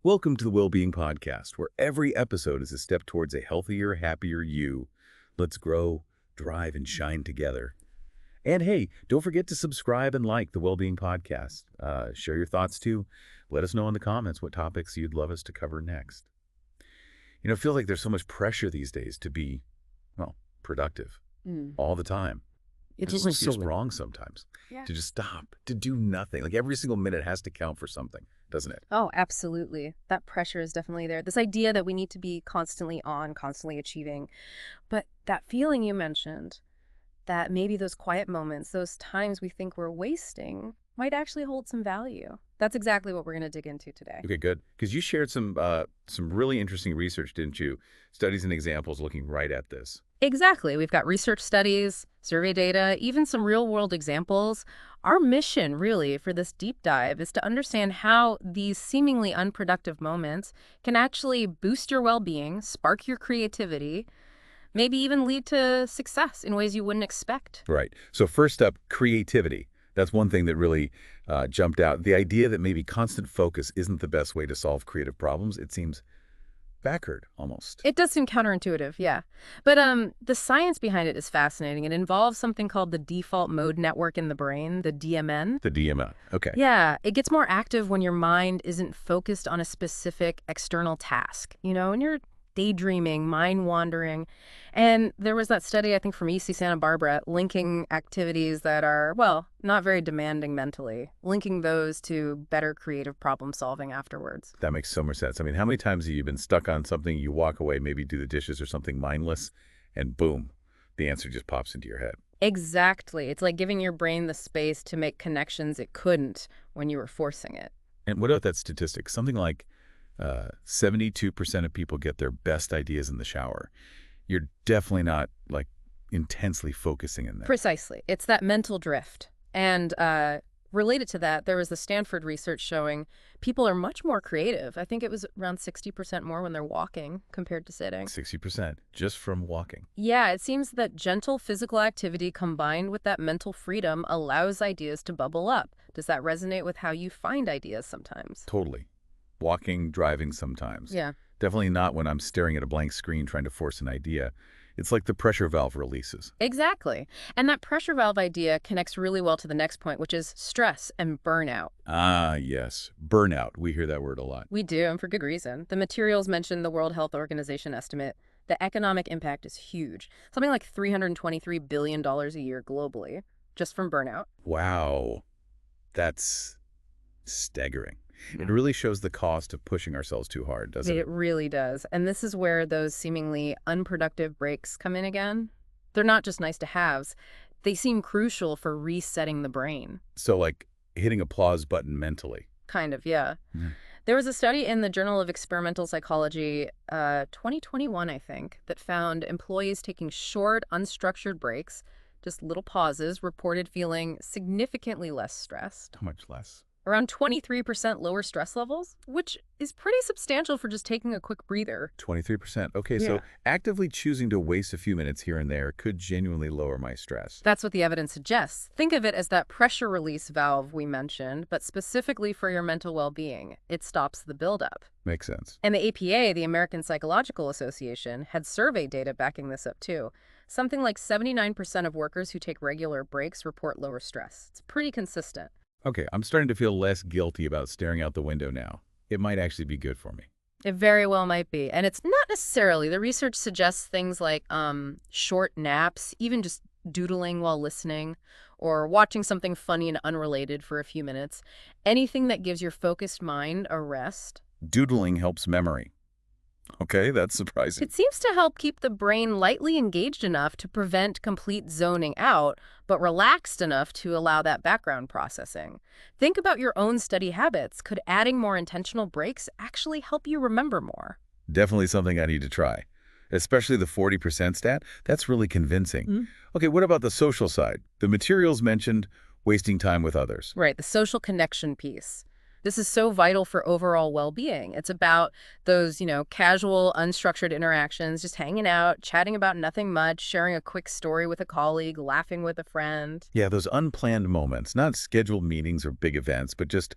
Welcome to the Wellbeing Podcast, where every episode is a step towards a healthier, happier you. Let's grow, drive, and shine together. And hey, don't forget to subscribe and like the Wellbeing Podcast. Share your thoughts too. Let us know in the comments what topics you'd love us to cover next. It feels like there's so much pressure these days to be, productive all the time. It just feels wrong sometimes to just stop, to do nothing. Like every single minute has to count for something, doesn't it? Oh, absolutely. That pressure is definitely there. This idea that we need to be constantly on, constantly achieving. But that feeling you mentioned, that maybe those quiet moments, those times we think we're wasting, might actually hold some value. That's exactly what we're going to dig into today. Okay, good. Because you shared some really interesting research, didn't you? Studies and examples looking right at this. Exactly. We've got research studies, survey data, even some real-world examples. Our mission, really, for this deep dive is to understand how these seemingly unproductive moments can actually boost your well-being, spark your creativity, maybe even lead to success in ways you wouldn't expect. Right. So first up, creativity. That's one thing that really jumped out. The idea that maybe constant focus isn't the best way to solve creative problems, it seems backward almost. It does seem counterintuitive, yeah. But the science behind it is fascinating. It involves something called the default mode network in the brain, the DMN. The DMN. Okay. Yeah, it gets more active when your mind isn't focused on a specific external task, when you're daydreaming, mind wandering. And there was that study, I think, from UC Santa Barbara, linking activities that are, not very demanding mentally, linking those to better creative problem solving afterwards. That makes so much sense. I mean, how many times have you been stuck on something, you walk away, maybe do the dishes or something mindless, and boom, the answer just pops into your head? Exactly. It's like giving your brain the space to make connections it couldn't when you were forcing it. And what about that statistic? Something like 72% of people get their best ideas in the shower. You're definitely not like intensely focusing in there. Precisely. It's that mental drift. And related to that, there was the Stanford research showing people are much more creative. I think it was around 60% more when they're walking compared to sitting. 60% just from walking. Yeah, it seems that gentle physical activity combined with that mental freedom allows ideas to bubble up. Does that resonate with how you find ideas sometimes? Totally. Walking, driving sometimes. Yeah. Definitely not when I'm staring at a blank screen trying to force an idea. It's like the pressure valve releases. Exactly. And that pressure valve idea connects really well to the next point, which is stress and burnout. Ah, yes. Burnout. We hear that word a lot. We do, and for good reason. The materials mention the World Health Organization estimate. The economic impact is huge. Something like $323 billion a year globally, just from burnout. Wow. That's staggering. It really shows the cost of pushing ourselves too hard, doesn't it? It really does. And this is where those seemingly unproductive breaks come in again. They're not just nice to haves. They seem crucial for resetting the brain. So like hitting a pause button mentally. Kind of, yeah. Mm. There was a study in the Journal of Experimental Psychology, 2021, I think, that found employees taking short, unstructured breaks, just little pauses, reported feeling significantly less stressed. How much less? Around 23% lower stress levels, which is pretty substantial for just taking a quick breather. 23%. Okay, Yeah. so actively choosing to waste a few minutes here and there could genuinely lower my stress. That's what the evidence suggests. Think of it as that pressure release valve we mentioned, but specifically for your mental well-being. It stops the buildup. Makes sense. And the APA, the American Psychological Association, had survey data backing this up too. Something like 79% of workers who take regular breaks report lower stress. It's pretty consistent. Okay, I'm starting to feel less guilty about staring out the window now. It might actually be good for me. It very well might be. And it's not necessarily. The research suggests things like short naps, even just doodling while listening, or watching something funny and unrelated for a few minutes. Anything that gives your focused mind a rest. Doodling helps memory. Okay, that's surprising. It seems to help keep the brain lightly engaged enough to prevent complete zoning out, but relaxed enough to allow that background processing. Think about your own study habits. Could adding more intentional breaks actually help you remember more? Definitely something I need to try. Especially the 40% stat. That's really convincing. Mm. Okay, what about the social side? The materials mentioned wasting time with others. Right, the social connection piece. This is so vital for overall well-being. It's about those, casual, unstructured interactions, just hanging out, chatting about nothing much, sharing a quick story with a colleague, laughing with a friend. Yeah, those unplanned moments, not scheduled meetings or big events, but just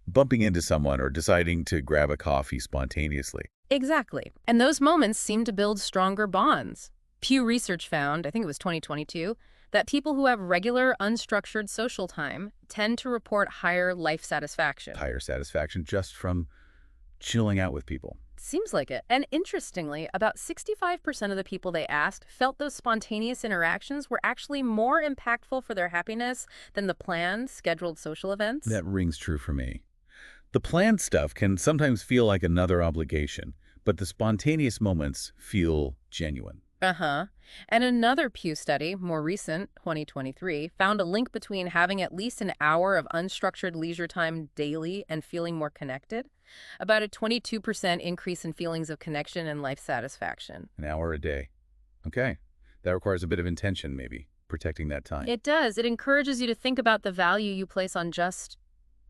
bumping into someone or deciding to grab a coffee spontaneously. Exactly. And those moments seem to build stronger bonds. Pew Research found, I think it was 2022, that people who have regular, unstructured social time tend to report higher life satisfaction. Higher satisfaction just from chilling out with people. Seems like it. And interestingly, about 65% of the people they asked felt those spontaneous interactions were actually more impactful for their happiness than the planned, scheduled social events. That rings true for me. The planned stuff can sometimes feel like another obligation, but the spontaneous moments feel genuine. Uh-huh. And another Pew study, more recent, 2023, found a link between having at least an hour of unstructured leisure time daily and feeling more connected. About a 22% increase in feelings of connection and life satisfaction. An hour a day. Okay. That requires a bit of intention, maybe, protecting that time. It does. It encourages you to think about the value you place on just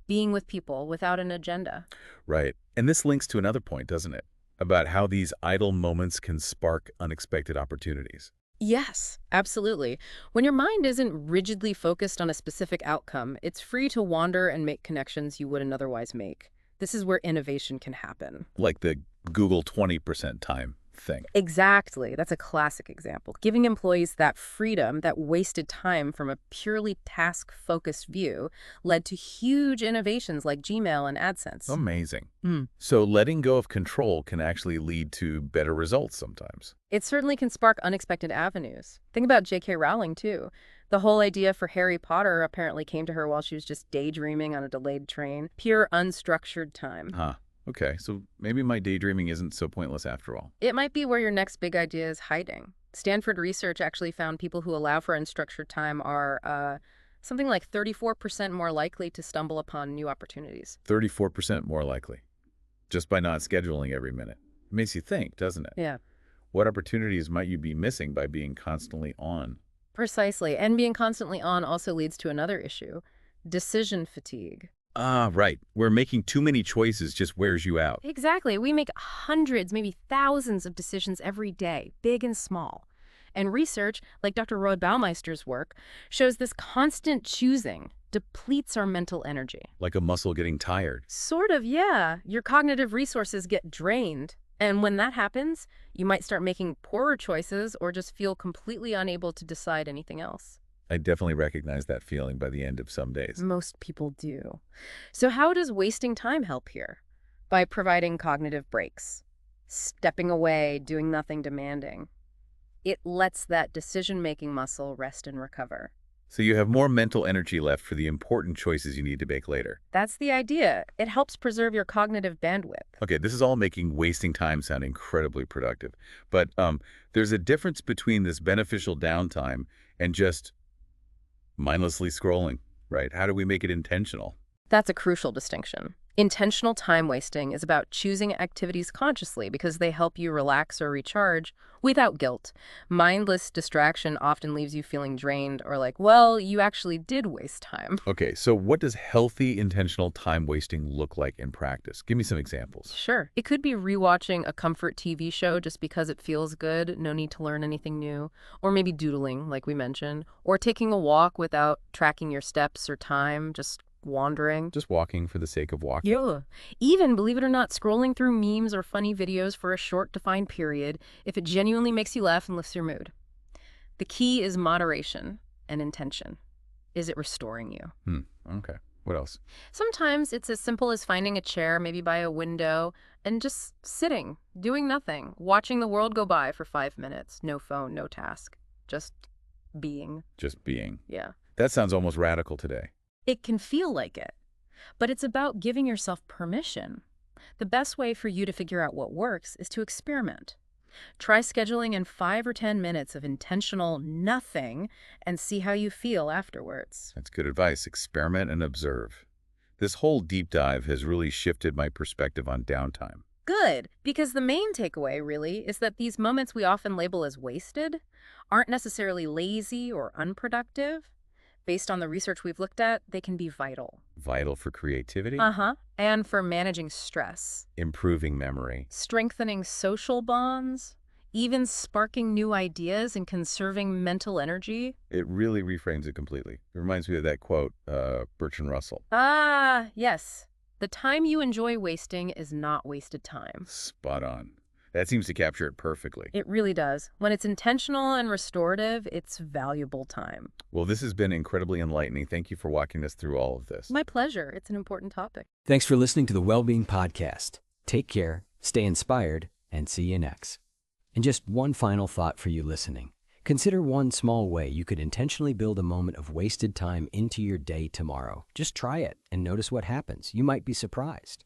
being with people without an agenda. Right. And this links to another point, doesn't it? About how these idle moments can spark unexpected opportunities. Yes, absolutely. When your mind isn't rigidly focused on a specific outcome, it's free to wander and make connections you wouldn't otherwise make. This is where innovation can happen. Like the Google 20% time thing. Exactly. That's a classic example. Giving employees that freedom, that wasted time from a purely task-focused view, led to huge innovations like Gmail and AdSense. Amazing. Hmm. So letting go of control can actually lead to better results sometimes. It certainly can spark unexpected avenues. Think about J.K. Rowling, too. The whole idea for Harry Potter apparently came to her while she was just daydreaming on a delayed train. Pure unstructured time. Huh. Okay, so maybe my daydreaming isn't so pointless after all. It might be where your next big idea is hiding. Stanford research actually found people who allow for unstructured time are something like 34% more likely to stumble upon new opportunities. 34% more likely. Just by not scheduling every minute. It makes you think, doesn't it? Yeah, What opportunities might you be missing by being constantly on? precisely. And being constantly on also leads to another issue, decision fatigue. Ah, right. Where making too many choices just wears you out. Exactly. We make hundreds, maybe thousands of decisions every day, big and small. And research, like Dr. Roy Baumeister's work, shows this constant choosing depletes our mental energy. Like a muscle getting tired. Sort of, yeah. Your cognitive resources get drained. And when that happens, you might start making poorer choices or just feel completely unable to decide anything else. I definitely recognize that feeling by the end of some days. Most people do. So how does wasting time help here? By providing cognitive breaks, stepping away, doing nothing demanding. It lets that decision-making muscle rest and recover. So you have more mental energy left for the important choices you need to make later. That's the idea. It helps preserve your cognitive bandwidth. Okay, this is all making wasting time sound incredibly productive. But there's a difference between this beneficial downtime and just mindlessly scrolling, right? How do we make it intentional? That's a crucial distinction. Intentional time wasting is about choosing activities consciously because they help you relax or recharge without guilt. Mindless distraction often leaves you feeling drained or like, well, you actually did waste time. Okay, so what does healthy intentional time wasting look like in practice? Give me some examples. Sure. It could be rewatching a comfort TV show just because it feels good, no need to learn anything new, or maybe doodling, like we mentioned, or taking a walk without tracking your steps or time, just wandering. Just walking for the sake of walking. Yeah. Even, believe it or not, scrolling through memes or funny videos for a short defined period if it genuinely makes you laugh and lifts your mood. The key is moderation and intention. Is it restoring you? Okay. What else? Sometimes it's as simple as finding a chair, maybe by a window, and just sitting, doing nothing, watching the world go by for 5 minutes. No phone, no task. Just being. Just being. Yeah. That sounds almost radical today. It can feel like it, but it's about giving yourself permission. The best way for you to figure out what works is to experiment. Try scheduling in 5 or 10 minutes of intentional nothing and see how you feel afterwards. That's good advice. Experiment and observe. This whole deep dive has really shifted my perspective on downtime. Good, because the main takeaway really is that these moments we often label as wasted aren't necessarily lazy or unproductive. Based on the research we've looked at, they can be vital. Vital for creativity, And for managing stress, improving memory. strengthening social bonds, even sparking new ideas and conserving mental energy. It really reframes it completely. It reminds me of that quote, Bertrand Russell. Ah, yes. The time you enjoy wasting is not wasted time. Spot on. That seems to capture it perfectly. It really does. When it's intentional and restorative, it's valuable time. Well, this has been incredibly enlightening. Thank you for walking us through all of this. My pleasure. It's an important topic. Thanks for listening to the Wellbeing Podcast. Take care, stay inspired, and see you next. And just one final thought for you listening. Consider one small way you could intentionally build a moment of wasted time into your day tomorrow. Just try it and notice what happens. You might be surprised.